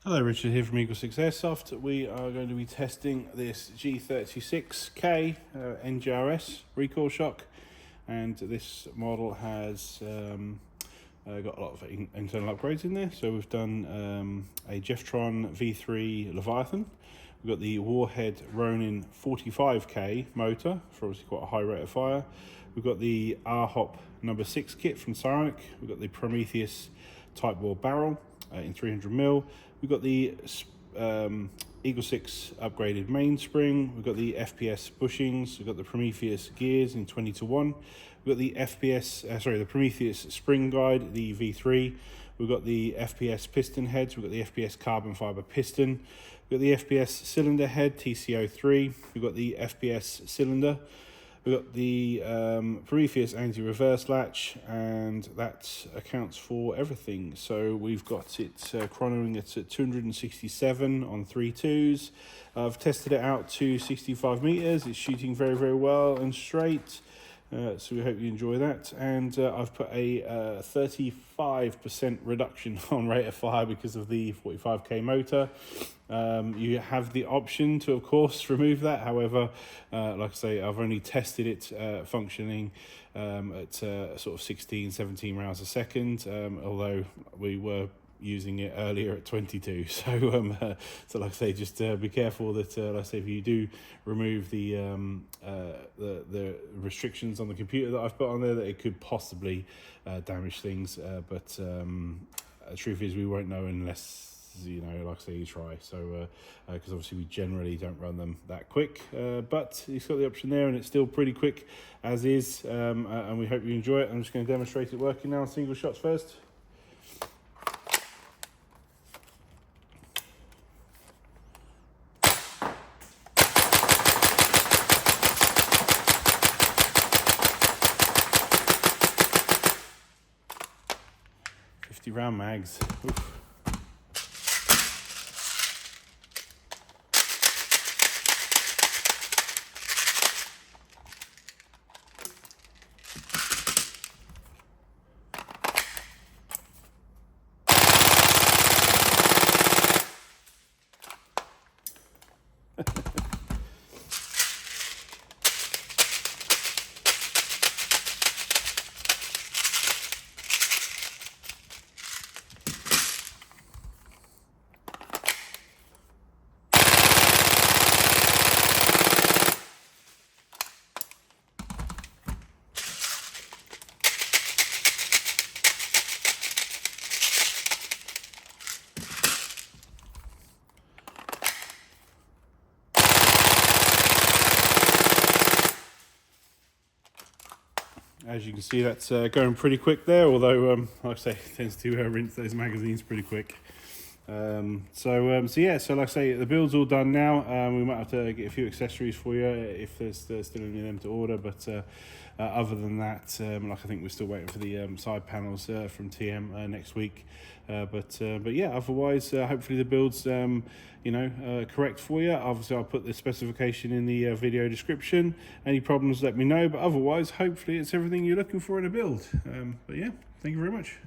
Hello, Richard here from EagleSix Airsoft. We are going to be testing this G36K NGRS recoil shock, and this model has got a lot of internal upgrades in there. So we've done a Jefftron V3 Leviathan. We've got the Warhead Ronin 45K motor for obviously quite a high rate of fire. We've got the R-Hop number 6 kit from Psionic. We've got the Prometheus Tightbore barrel in 300mm. We've got the EagleSix upgraded mainspring. We've got the FPS bushings. We've got the Prometheus gears in 20:1. We've got the the Prometheus Spring guide, the V3. We've got the FPS piston heads. We've got the FPS carbon fiber piston. We've got the FPS cylinder head, TCO3. We've got the FPS cylinder. We've got the Prometheus anti-reverse latch, and that accounts for everything. So we've got it chronoing it at 267 on 3.2s. I've tested it out to 65 meters. It's shooting very, very well and straight. So we hope you enjoy that. And I've put a 35% reduction on rate of fire because of the 45K motor. You have the option to, of course, remove that. However, like I say, I've only tested it functioning at sort of 16, 17 rounds a second, although we were using it earlier at 22. So so like I say, just be careful that like I say, if you do remove the restrictions on the computer that I've put on there, that it could possibly damage things, but the truth is we won't know unless, you know, like I say, you try. So because obviously we generally don't run them that quick, but it's got the option there, and it's still pretty quick as is, and we hope you enjoy it. I'm just going to demonstrate it working now on single shots first. Round mags. Oof. As you can see, that's going pretty quick there, although like I say, it tends to rinse those magazines pretty quick. So yeah, so like I say, the build's all done now. We might have to get a few accessories for you if there's still any of them to order, but other than that, like I think we're still waiting for the side panels from TM next week. But yeah, otherwise, hopefully the build's you know, correct for you. Obviously, I'll put the specification in the video description. Any problems, let me know. But otherwise, hopefully, it's everything you're looking for in a build. But yeah, thank you very much.